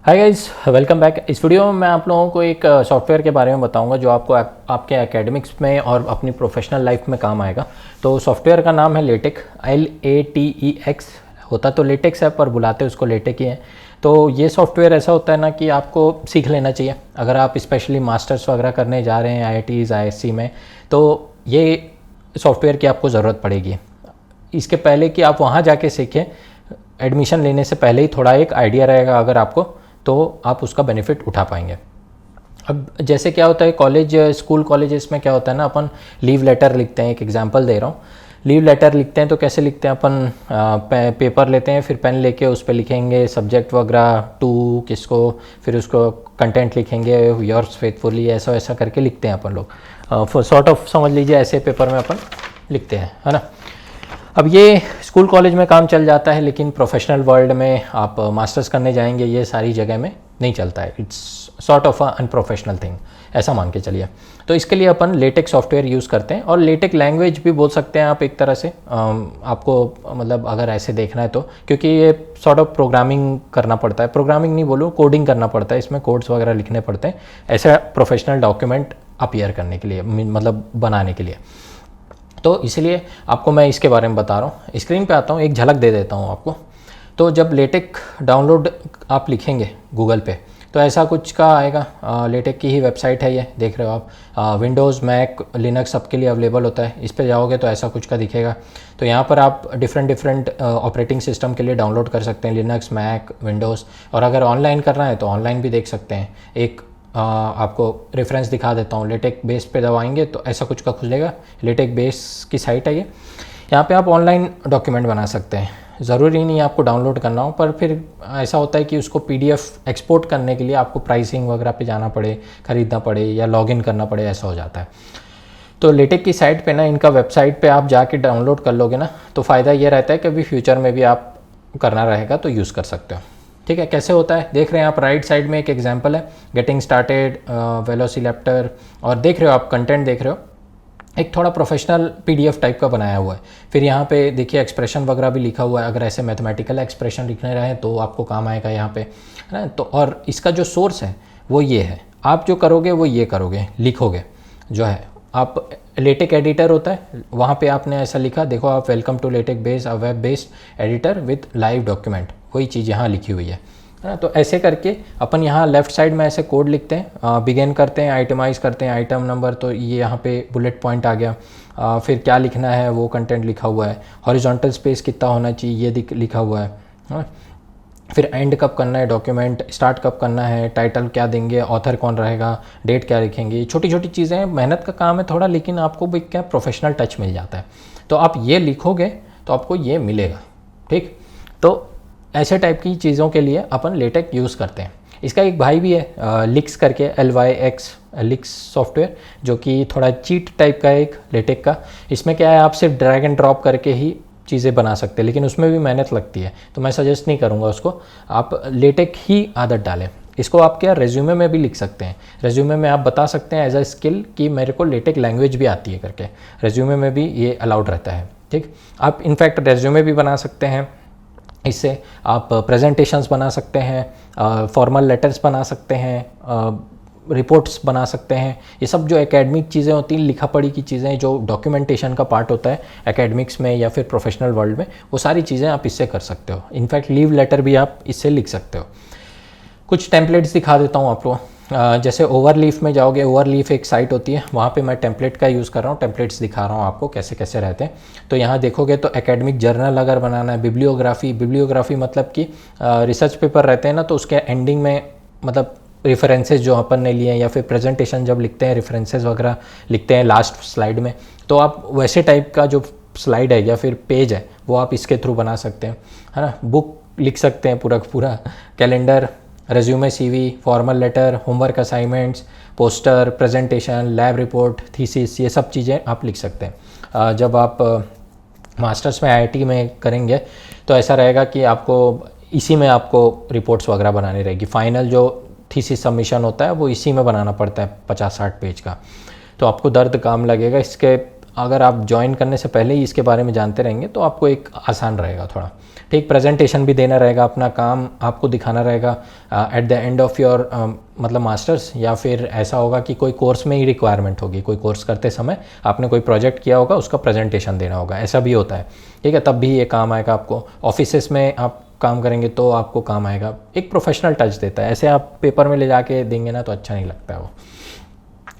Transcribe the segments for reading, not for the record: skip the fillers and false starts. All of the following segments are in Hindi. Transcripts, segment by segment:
Hi guys, welcome back. इस वीडियो में मैं आप लोगों को एक सॉफ्टवेयर के बारे में बताऊंगा जो आपको आपके एकेडमिक्स में और अपनी प्रोफेशनल लाइफ में काम आएगा। तो सॉफ्टवेयर का नाम है लेटेक, LATEX। होता तो लेटेक्स है पर बुलाते उसको लेटेक ही है। तो ये सॉफ्टवेयर ऐसा होता है ना कि आपको सीख लेना चाहिए अगर आप स्पेशली मास्टर्स वगैरह करने जा रहे हैं IITs ISC में। तो ये सॉफ्टवेयर की आपको ज़रूरत पड़ेगी। इसके पहले कि आप वहाँ जाके सीखें, एडमिशन लेने से पहले ही थोड़ा एक आइडिया रहेगा अगर आपको, तो आप उसका बेनिफिट उठा पाएंगे। अब जैसे क्या होता है कॉलेज स्कूल कॉलेजेस में क्या होता है ना, अपन लीव लेटर लिखते हैं। एक एग्जांपल दे रहा हूँ, लीव लेटर लिखते हैं तो कैसे लिखते हैं अपन, पेपर लेते हैं, फिर पेन लेके उस पर लिखेंगे सब्जेक्ट वगैरह टू किसको, फिर उसको कंटेंट लिखेंगे योर्स फेथफुली, ऐसा ऐसा करके लिखते हैं अपन लोग। सॉर्ट ऑफ समझ लीजिए ऐसे पेपर में अपन लिखते हैं, है ना। अब ये स्कूल कॉलेज में काम चल जाता है, लेकिन प्रोफेशनल वर्ल्ड में आप मास्टर्स करने जाएंगे ये सारी जगह में नहीं चलता है। It's sort of unprofessional thing, ऐसा मान के चलिए। तो इसके लिए अपन लेटेक सॉफ्टवेयर यूज़ करते हैं, और लेटेक लैंग्वेज भी बोल सकते हैं आप एक तरह से। आपको मतलब अगर ऐसे देखना है तो, क्योंकि ये सॉर्ट ऑफ प्रोग्रामिंग करना पड़ता है, प्रोग्रामिंग नहीं बोलूँ, कोडिंग करना पड़ता है, इसमें कोड्स वगैरह लिखने पड़ते हैं ऐसे प्रोफेशनल डॉक्यूमेंट अपीयर करने के लिए, मतलब बनाने के लिए। तो इसलिए आपको मैं इसके बारे में बता रहा हूँ। स्क्रीन पे आता हूँ, एक झलक दे देता हूँ आपको। तो जब लेटेक डाउनलोड आप लिखेंगे गूगल पे तो ऐसा कुछ का आएगा। लेटेक की ही वेबसाइट है ये, देख रहे हो आप। विंडोज़ मैक लिनक्स सबके लिए अवेलेबल होता है। इस पे जाओगे तो ऐसा कुछ का दिखेगा। तो यहाँ पर आप डिफरेंट ऑपरेटिंग सिस्टम के लिए डाउनलोड कर सकते हैं, लिनक्स मैक विंडोज़। और अगर ऑनलाइन करना है तो ऑनलाइन भी देख सकते हैं। एक आपको रेफरेंस दिखा देता हूँ। लेटेक बेस पे दबाएंगे तो ऐसा कुछ का खुलेगा। लेटेक बेस की साइट है ये। यहाँ पे आप ऑनलाइन डॉक्यूमेंट बना सकते हैं, ज़रूरी नहीं आपको डाउनलोड करना हो, पर फिर ऐसा होता है कि उसको PDF एक्सपोर्ट करने के लिए आपको प्राइसिंग वगैरह पे जाना पड़े, ख़रीदना पड़े या लॉगिन करना पड़े, ऐसा हो जाता है। तो लेटेक की साइट पे ना, इनका वेबसाइट पे आप जाके डाउनलोड कर लोगे ना, तो फ़ायदा ये रहता है कि अभी फ्यूचर में भी आप करना रहेगा तो यूज़ कर सकते हो। ठीक है, कैसे होता है देख रहे हैं आप। राइट साइड में एक एग्जांपल है, गेटिंग स्टार्टेड वेलोसिरैप्टर, और देख रहे हो आप कंटेंट देख रहे हो, एक थोड़ा प्रोफेशनल PDF टाइप का बनाया हुआ है। फिर यहाँ पे देखिए एक्सप्रेशन वगैरह भी लिखा हुआ है। अगर ऐसे मैथमेटिकल एक्सप्रेशन लिखने रहे तो आपको काम आएगा यहाँ पे, है ना। तो और इसका जो सोर्स है वो ये है। आप जो करोगे वो ये करोगे, लिखोगे जो है आप। लेटेक एडिटर होता है, वहाँ पे आपने ऐसा लिखा, देखो आप, welcome to LaTeX base, a web based editor with live document, वही चीज़ यहाँ लिखी हुई है ना। तो ऐसे करके अपन यहाँ लेफ्ट साइड में ऐसे कोड लिखते हैं, बिगिन करते हैं, आइटमाइज करते हैं, आइटम नंबर, तो ये यहाँ पे बुलेट पॉइंट आ गया। फिर क्या लिखना है वो कंटेंट लिखा हुआ है। हॉरिजॉन्टल स्पेस कितना होना चाहिए ये लिखा हुआ है। फिर एंड कब करना है डॉक्यूमेंट, स्टार्ट कब करना है, टाइटल क्या देंगे, ऑथर कौन रहेगा, डेट क्या लिखेंगे। छोटी छोटी चीज़ें हैं, मेहनत का काम है थोड़ा, लेकिन आपको भी क्या प्रोफेशनल टच मिल जाता है। तो आप ये लिखोगे तो आपको ये मिलेगा। ठीक, तो ऐसे टाइप की चीज़ों के लिए अपन लेटेक यूज़ करते हैं। इसका एक भाई भी है लिक्स करके, LYX लिक्स सॉफ्टवेयर, जो कि थोड़ा चीट टाइप का है एक लेटेक का। इसमें क्या है, आप सिर्फ ड्रैग एंड ड्रॉप करके ही चीज़ें बना सकते हैं, लेकिन उसमें भी मेहनत लगती है, तो मैं सजेस्ट नहीं करूँगा उसको। आप लेटेक ही आदत डालें। इसको आप क्या रेज्यूमे में भी लिख सकते हैं। रेज्यूमे में आप बता सकते हैं एज अ स्किल कि मेरे को लेटेक लैंग्वेज भी आती है करके, रेज्यूमे में भी ये अलाउड रहता है। ठीक, आप इनफैक्ट रेज्यूमे भी बना सकते हैं इससे। आप प्रेजेंटेशंस बना सकते हैं, फॉर्मल लेटर्स बना सकते हैं, रिपोर्ट्स बना सकते हैं। ये सब जो एकेडमिक चीज़ें होती हैं, लिखा पढ़ी की चीज़ें, जो डॉक्यूमेंटेशन का पार्ट होता है एकेडमिक्स में या फिर प्रोफेशनल वर्ल्ड में, वो सारी चीज़ें आप इससे कर सकते हो। इनफैक्ट लीव लेटर भी आप इससे लिख सकते हो। कुछ टेम्पलेट्स दिखा देता हूँ आपको। जैसे ओवरलीफ में जाओगे, ओवरलीफ एक साइट होती है, वहाँ पे मैं टेम्पलेट का यूज़ कर रहा हूँ, टेम्पलेट्स दिखा रहा हूँ आपको कैसे कैसे रहते हैं। तो यहाँ देखोगे तो एकेडमिक जर्नल अगर बनाना है, बिब्लियोग्राफी मतलब कि रिसर्च पेपर रहते हैं ना, तो उसके एंडिंग में मतलब रेफरेंसेस जो अपन ने लिए हैं, या फिर प्रेजेंटेशन जब लिखते हैं रेफरेंसेस वगैरह लिखते हैं लास्ट स्लाइड में, तो आप वैसे टाइप का जो स्लाइड है या फिर पेज है वो आप इसके थ्रू बना सकते हैं, है ना। बुक लिख सकते हैं पूरा पूरा, calendar, resume, CV, formal letter, homework assignments, poster, presentation, lab report, thesis, ये सब चीज़ें आप लिख सकते हैं। जब आप मास्टर्स में IIT में करेंगे तो ऐसा रहेगा कि आपको इसी में आपको रिपोर्ट्स वगैरह बनानी रहेगी। फाइनल जो थीसिस सबमिशन होता है वो इसी में बनाना पड़ता है 50-60 पेज का। तो आपको दर्द काम लगेगा इसके। अगर आप ज्वाइन करने से पहले ही इसके बारे में जानते रहेंगे तो आपको एक आसान रहेगा थोड़ा। ठीक। ठीक प्रेजेंटेशन भी देना रहेगा, अपना काम आपको दिखाना रहेगा at the end of your मतलब मास्टर्स, या फिर ऐसा होगा कि कोई कोर्स में ही रिक्वायरमेंट होगी, कोई कोर्स करते समय आपने कोई प्रोजेक्ट किया होगा, उसका प्रेजेंटेशन देना होगा, ऐसा भी होता है। ठीक है, तब भी ये काम आएगा आपको। ऑफिसेस में आप काम करेंगे तो आपको काम आएगा, एक प्रोफेशनल टच देता है। ऐसे आप पेपर में ले जाके देंगे ना तो अच्छा नहीं लगता है वो।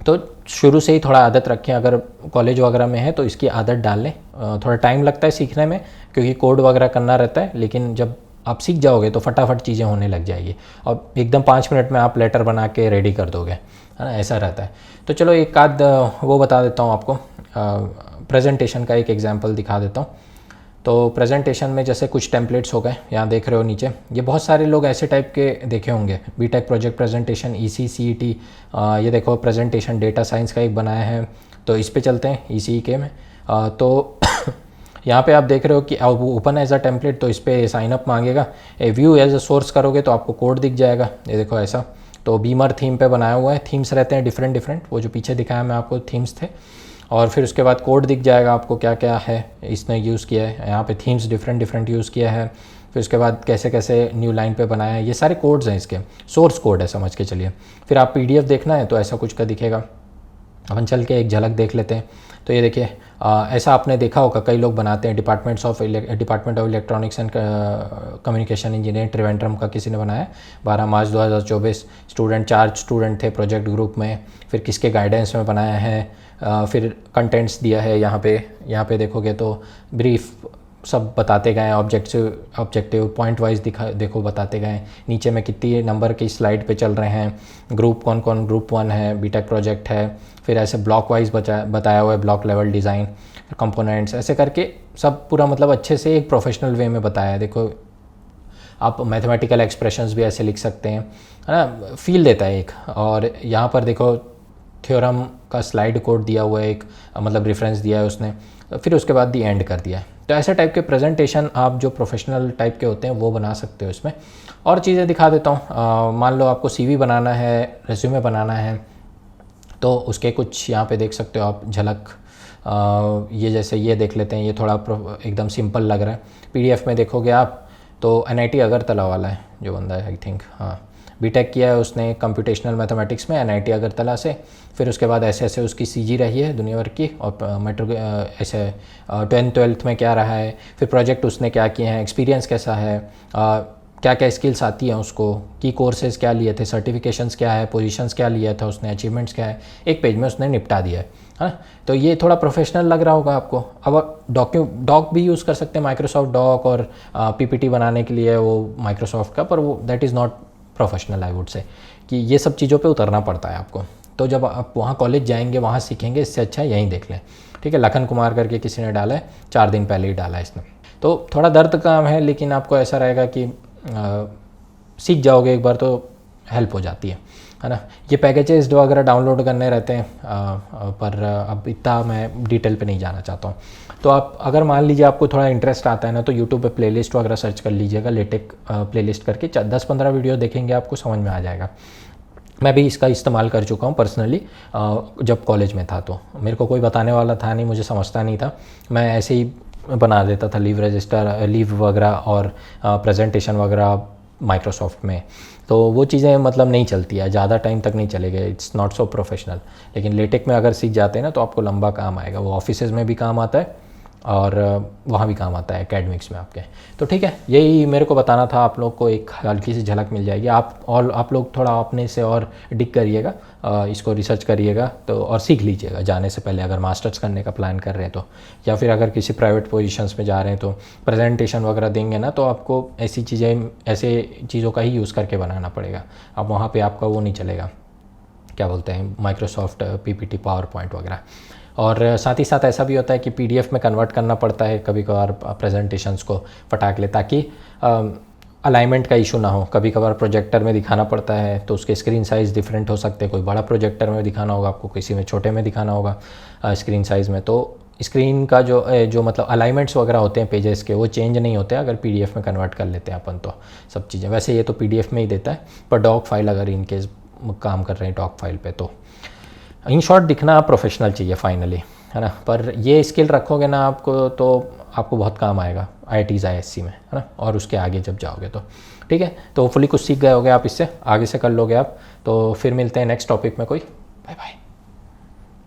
तो शुरू से ही थोड़ा आदत रखें, अगर कॉलेज वगैरह में है तो इसकी आदत डाल लें। थोड़ा टाइम लगता है सीखने में क्योंकि कोड वगैरह करना रहता है, लेकिन जब आप सीख जाओगे तो फटाफट चीज़ें होने लग जाएगी और एकदम 5 मिनट में आप लेटर बना के रेडी कर दोगे, है ना, ऐसा रहता है। तो चलो एक आध वो बता देता हूँ आपको, प्रेजेंटेशन का एक एग्जांपल दिखा देता हूँ। तो प्रेजेंटेशन में जैसे कुछ टेम्पलेट्स हो गए, यहाँ देख रहे हो नीचे, ये बहुत सारे लोग ऐसे टाइप के देखे होंगे, BTech project presentation, EC CET, ये देखो प्रेजेंटेशन डेटा साइंस का एक बनाया है, तो इस पे चलते हैं ईसी के में। तो यहाँ पे आप देख रहे हो कि ओपन एज अ टेम्पलेट, तो इस पर साइन अप मांगेगा। व्यू एज अ सोर्स करोगे तो आपको कोड दिख जाएगा, ये देखो ऐसा। तो बीमर थीम पे बनाया हुआ है, थीम्स रहते हैं डिफरेंट डिफरेंट, वो जो पीछे दिखाया मैं आपको थीम्स थे। और फिर उसके बाद कोड दिख जाएगा आपको क्या क्या है इसने यूज़ किया है, यहाँ पे थीम्स डिफरेंट डिफरेंट यूज़ किया है। फिर उसके बाद कैसे कैसे न्यू लाइन पे बनाया है, ये सारे कोड्स हैं, इसके सोर्स कोड है समझ के चलिए। फिर आप पीडीएफ देखना है तो ऐसा कुछ का दिखेगा, अपन चल के एक झलक देख लेते हैं। तो ये देखिए, ऐसा आपने देखा होगा, कई लोग बनाते हैं। Department of electronics and communication engineering Trivandrum का किसी ने बनाया, 12 मार्च 2024। स्टूडेंट 4 स्टूडेंट थे प्रोजेक्ट ग्रुप में। फिर किसके गाइडेंस में बनाया है, फिर कंटेंट्स दिया है यहाँ पे देखोगे तो ब्रीफ सब बताते गए, ऑब्जेक्टिव पॉइंट वाइज देखो बताते गए। नीचे में कितनी नंबर की स्लाइड पे चल रहे हैं, ग्रुप कौन कौन, ग्रुप 1 है, बीटेक प्रोजेक्ट है। फिर ऐसे ब्लॉक वाइज बताया हुआ है, ब्लॉक लेवल डिज़ाइन, कंपोनेंट्स, ऐसे करके सब पूरा मतलब अच्छे से एक प्रोफेशनल वे में बताया है। देखो आप मैथमेटिकल एक्सप्रेशंस भी ऐसे लिख सकते हैं, है ना, फील देता है एक। और यहाँ पर देखो थ्योरम का स्लाइड कोड दिया हुआ है, एक मतलब रेफरेंस दिया है उसने, फिर उसके बाद दी एंड कर दिया है। तो ऐसे टाइप के प्रेजेंटेशन आप जो प्रोफेशनल टाइप के होते हैं वो बना सकते हो इसमें। और चीज़ें दिखा देता हूँ, मान लो आपको सीवी बनाना है, रेज्यूमे बनाना है, तो उसके कुछ यहाँ पे देख सकते हो आप झलक। ये जैसे ये देख लेते हैं, ये थोड़ा एकदम सिंपल लग रहा है। पीडीएफ में देखोगे आप तो एनआईटी अगरतला वाला है जो बंदा है, आई थिंक, हाँ, बीटेक किया है उसने कंप्यूटेशनल मैथमेटिक्स में एनआईटी अगरतला से। फिर उसके बाद ऐसे ऐसे उसकी सीजी रही है दुनिया भर की, और मेट्रो ऐसे 10th 12th में क्या रहा है, फिर प्रोजेक्ट उसने क्या किए हैं, एक्सपीरियंस कैसा है, क्या क्या स्किल्स आती हैं उसको, की कोर्सेज क्या लिए थे, सर्टिफिकेशंस क्या है, पोजीशंस क्या लिया था उसने, अचीवमेंट्स क्या है, एक पेज में उसने निपटा दिया है। हाँ, तो ये थोड़ा प्रोफेशनल लग रहा होगा आपको। अब डॉक भी यूज़ कर सकते हैं, माइक्रोसॉफ्ट डॉक, और पीपीटी बनाने के लिए वो माइक्रोसॉफ्ट का, पर वो that is not professional, I would say, कि ये सब चीज़ों पे उतरना पड़ता है आपको। तो जब आप वहाँ कॉलेज जाएंगे वहाँ सीखेंगे, इससे अच्छा यहीं देख लें। ठीक है, लखन कुमार करके किसी ने डाला है, 4 दिन पहले ही डाला है इसने। तो थोड़ा दर्द काम है, लेकिन आपको ऐसा रहेगा कि सीख जाओगे एक बार तो हेल्प हो जाती है ना। ये पैकेजेस जो वगैरह डाउनलोड करने रहते हैं, पर अब इतना मैं डिटेल पे नहीं जाना चाहता हूँ। तो आप अगर मान लीजिए आपको थोड़ा इंटरेस्ट आता है ना, तो यूट्यूब पे प्लेलिस्ट वगैरह सर्च कर लीजिएगा, लेटेक प्लेलिस्ट करके 10-15 वीडियो देखेंगे, आपको समझ में आ जाएगा। मैं भी इसका इस्तेमाल कर चुका हूँ पर्सनली, जब कॉलेज में था तो मेरे को कोई बताने वाला था नहीं, मुझे समझता नहीं था, मैं ऐसे ही बना देता था लीव रजिस्टर, लीव वगैरह और प्रेजेंटेशन वगैरह माइक्रोसॉफ्ट में। तो वो चीज़ें मतलब नहीं चलती है, ज़्यादा टाइम तक नहीं चलेगा, इट्स नॉट सो प्रोफेशनल। लेकिन लेटेक में अगर सीख जाते हैं ना तो आपको लंबा काम आएगा, वो ऑफिसेज़ में भी काम आता है और वहाँ भी काम आता है एकेडमिक्स में आपके। तो ठीक है, यही मेरे को बताना था आप लोग को, एक हल्की सी झलक मिल जाएगी। आप लोग थोड़ा अपने से और डिग करिएगा, इसको रिसर्च करिएगा तो, और सीख लीजिएगा जाने से पहले, अगर मास्टर्स करने का प्लान कर रहे हैं तो, या फिर अगर किसी प्राइवेट पोजीशंस में जा रहे हैं तो प्रेजेंटेशन वगैरह देंगे ना, तो आपको ऐसी चीज़ों का ही यूज़ करके बनाना पड़ेगा। अब वहाँ पर आपका वो नहीं चलेगा, क्या बोलते हैं, माइक्रोसॉफ्ट पीपीटी, पावर पॉइंट वगैरह। और साथ ही साथ ऐसा भी होता है कि पीडीएफ में कन्वर्ट करना पड़ता है कभी कभार प्रेजेंटेशंस को फटाक ले, ताकि अलाइनमेंट का इशू ना हो। कभी कभार प्रोजेक्टर में दिखाना पड़ता है तो उसके स्क्रीन साइज़ डिफरेंट हो सकते हैं, कोई बड़ा प्रोजेक्टर में दिखाना होगा आपको, किसी में छोटे में दिखाना होगा स्क्रीन साइज़ में। तो स्क्रीन का जो मतलब अलाइनमेंट्स वगैरह होते हैं पेजेस के, वो चेंज नहीं होते अगर पीडीएफ में कन्वर्ट कर लेते हैं अपन तो सब चीज़ें। वैसे ये तो पीडीएफ में ही देता है, पर डॉक फाइल अगर इनकेस काम कर रहे हैं डॉक फाइल पे, तो इन शॉर्ट दिखना प्रोफेशनल चाहिए फाइनली, है ना। पर ये स्किल रखोगे ना आपको तो आपको बहुत काम आएगा IITs ISC में, है ना, और उसके आगे जब जाओगे तो। ठीक है, तो होपफुली कुछ सीख गए होगे आप इससे, आगे से कर लोगे आप। तो फिर मिलते हैं नेक्स्ट टॉपिक में कोई। Bye bye.